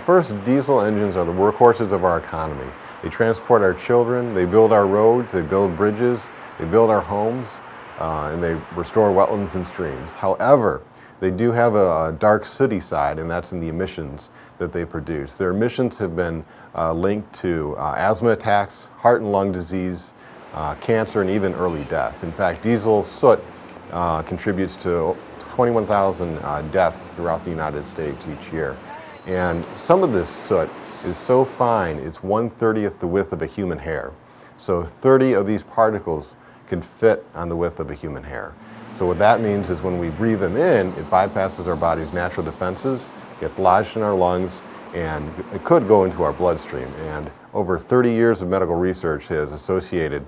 first, diesel engines are the workhorses of our economy. They transport our children, they build our roads, they build bridges, they build our homes, and they restore wetlands and streams. However, they do have a dark sooty side, and that's in the emissions that they produce. Their emissions have been linked to asthma attacks, heart and lung disease, cancer, and even early death. In fact, diesel soot contributes to 21,000 deaths throughout the United States each year. And some of this soot is so fine, it's 1/30th the width of a human hair. So 30 of these particles can fit on the width of a human hair. So what that means is when we breathe them in, it bypasses our body's natural defenses, gets lodged in our lungs, and it could go into our bloodstream. And over 30 years of medical research has associated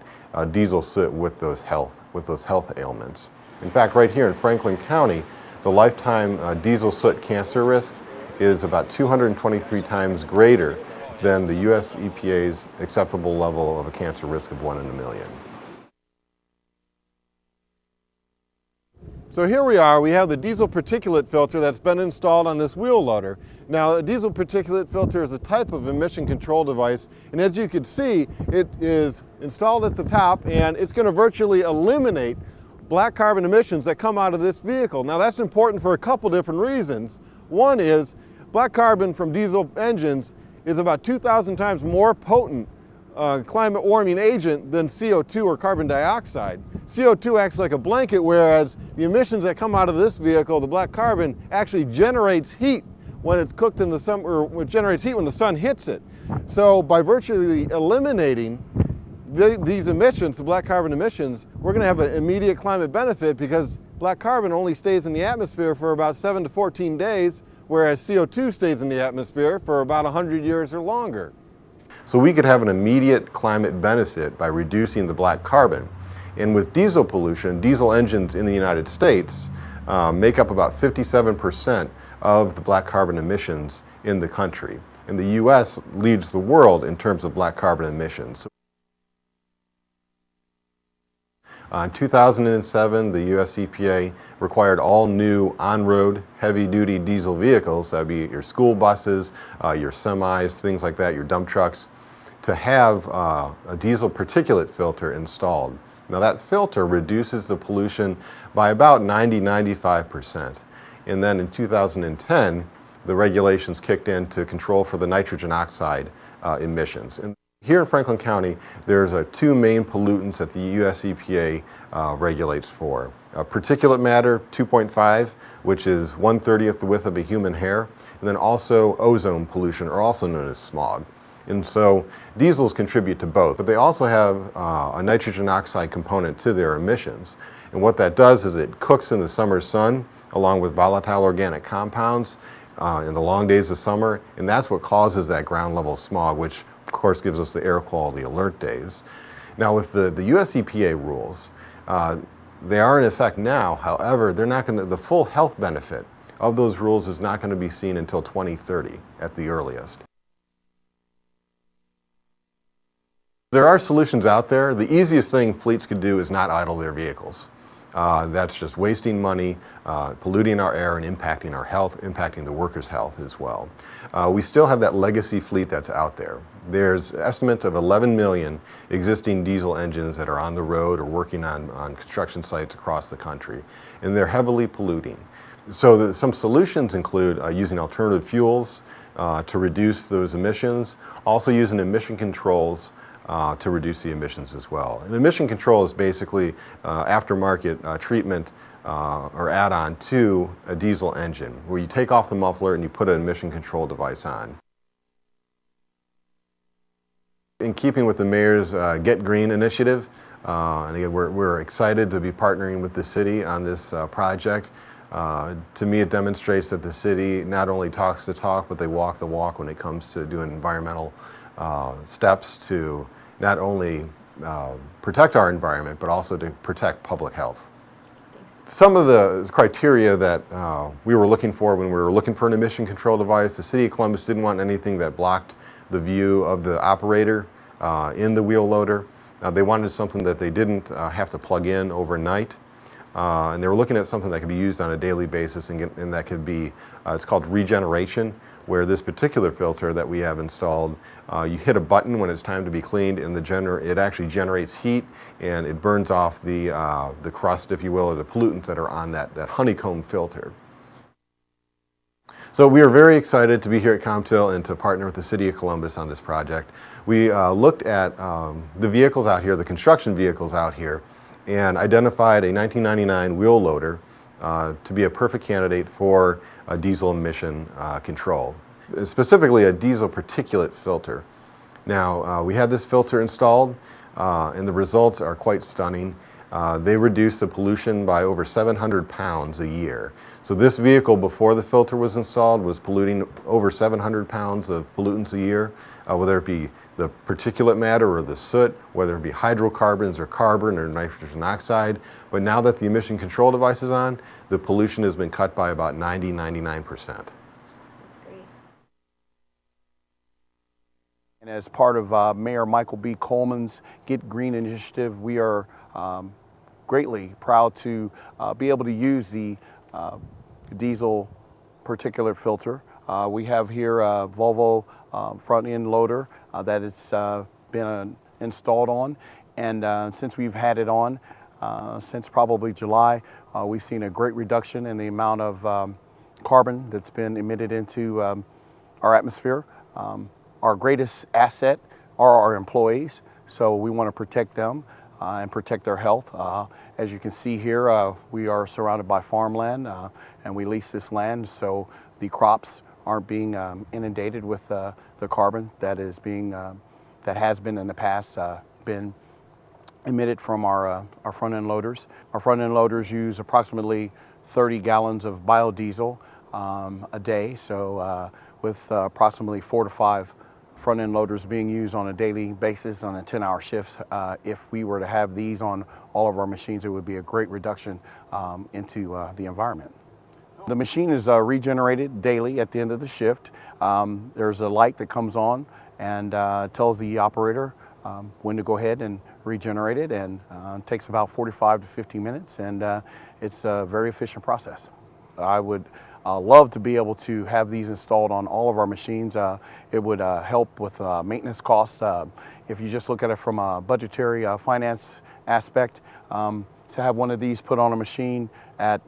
diesel soot with those health ailments. In fact, right here in Franklin County, the lifetime diesel soot cancer risk is about 223 times greater than the US EPA's acceptable level of a cancer risk of 1 in a million. So here we are, we have the diesel particulate filter that's been installed on this wheel loader. Now, a diesel particulate filter is a type of emission control device, and as you can see, it is installed at the top, and it's going to virtually eliminate black carbon emissions that come out of this vehicle. Now, that's important for a couple different reasons. One is, black carbon from diesel engines is about 2,000 times more potent climate warming agent than CO2 or carbon dioxide. CO2 acts like a blanket, whereas the emissions that come out of this vehicle, the black carbon, actually generates heat when it's cooked in the sun, or it generates heat when the sun hits it. So by virtually eliminating these emissions, the black carbon emissions, we're going to have an immediate climate benefit because black carbon only stays in the atmosphere for about 7 to 14 days, whereas CO2 stays in the atmosphere for about 100 years or longer. So we could have an immediate climate benefit by reducing the black carbon. And with diesel pollution, diesel engines in the United States make up about 57% of the black carbon emissions in the country. And the US leads the world in terms of black carbon emissions. In 2007, the US EPA required all new on-road heavy-duty diesel vehicles, that would be your school buses, your semis, things like that, your dump trucks, to have a diesel particulate filter installed. Now that filter reduces the pollution by about 95%. And then in 2010, the regulations kicked in to control for the nitrogen oxide emissions. And here in Franklin County, there's two main pollutants that the US EPA regulates for. Particulate matter 2.5, which is 1/30th the width of a human hair, and then also ozone pollution, or also known as smog. And so diesels contribute to both, but they also have a nitrogen oxide component to their emissions. And what that does is it cooks in the summer sun along with volatile organic compounds in the long days of summer, and that's what causes that ground level smog, which of course gives us the air quality alert days. Now with the US EPA rules, they are in effect now. However, they're not going to, the full health benefit of those rules is not going to be seen until 2030 at the earliest. There are solutions out there. The easiest thing fleets could do is not idle their vehicles. That's just wasting money, polluting our air, and impacting our health, impacting the workers' health as well. We still have that legacy fleet that's out there. There's estimates of 11 million existing diesel engines that are on the road or working on construction sites across the country, and they're heavily polluting. So some solutions include using alternative fuels to reduce those emissions, also using emission controls to reduce the emissions as well. And emission control is basically aftermarket treatment or add-on to a diesel engine, where you take off the muffler and you put an emission control device on. In keeping with the Mayor's Get Green initiative, and again, we're excited to be partnering with the city on this project. To me, it demonstrates that the city not only talks the talk, but they walk the walk when it comes to doing environmental steps to not only protect our environment, but also to protect public health. Some of the criteria that we were looking for when we were looking for an emission control device, the City of Columbus didn't want anything that blocked the view of the operator in the wheel loader. They wanted something that they didn't have to plug in overnight. and they were looking at something that could be used on a daily basis, and that could be, it's called regeneration, where this particular filter that we have installed, you hit a button when it's time to be cleaned, and it actually generates heat, and it burns off the crust, if you will, or the pollutants that are on that honeycomb filter. So we are very excited to be here at CompTIL and to partner with the City of Columbus on this project. We looked at the vehicles out here, the construction vehicles out here, and identified a 1999 wheel loader to be a perfect candidate for a diesel emission control, specifically a diesel particulate filter. Now, we had this filter installed, and the results are quite stunning. They reduce the pollution by over 700 pounds a year. So this vehicle, before the filter was installed, was polluting over 700 pounds of pollutants a year, whether it be the particulate matter or the soot, whether it be hydrocarbons or carbon or nitrogen oxide. But now that the emission control device is on, the pollution has been cut by about 99%. That's great. And as part of Mayor Michael B. Coleman's Get Green initiative, we are greatly proud to be able to use the diesel particulate filter. We have here a Volvo front end loader that it's been installed on, and since we've had it on since probably July, we've seen a great reduction in the amount of carbon that's been emitted into our atmosphere. Our greatest asset are our employees, so we want to protect them and protect their health. As you can see here, we are surrounded by farmland, and we lease this land so the crops aren't being inundated with the carbon that is being that has been in the past been emitted from our front end loaders. Our front end loaders use approximately 30 gallons of biodiesel a day. So with approximately 4 to 5 front end loaders being used on a daily basis on a 10-hour shift, if we were to have these on all of our machines, it would be a great reduction into the environment. The machine is regenerated daily at the end of the shift. There's a light that comes on and tells the operator when to go ahead and regenerate it, and it takes about 45 to 50 minutes, and it's a very efficient process. I would love to be able to have these installed on all of our machines. It would help with maintenance costs. If you just look at it from a budgetary finance aspect, to have one of these put on a machine at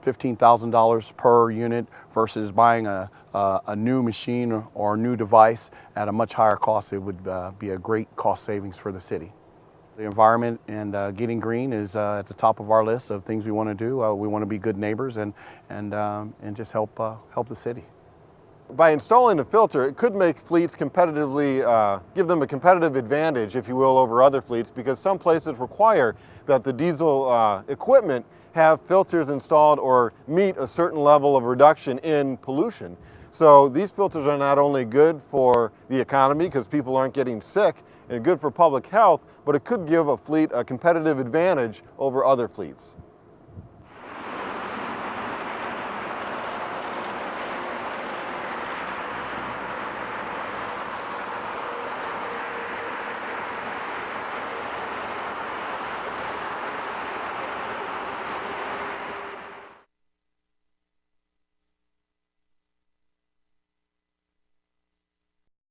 $15,000 per unit versus buying a new machine or a new device at a much higher cost, it would be a great cost savings for the city. The environment and getting green is at the top of our list of things we want to do. We want to be good neighbors and just help the city. By installing a filter, it could make fleets competitively, give them a competitive advantage, if you will, over other fleets, because some places require that the diesel equipment have filters installed or meet a certain level of reduction in pollution. So these filters are not only good for the economy because people aren't getting sick, and good for public health, but it could give a fleet a competitive advantage over other fleets.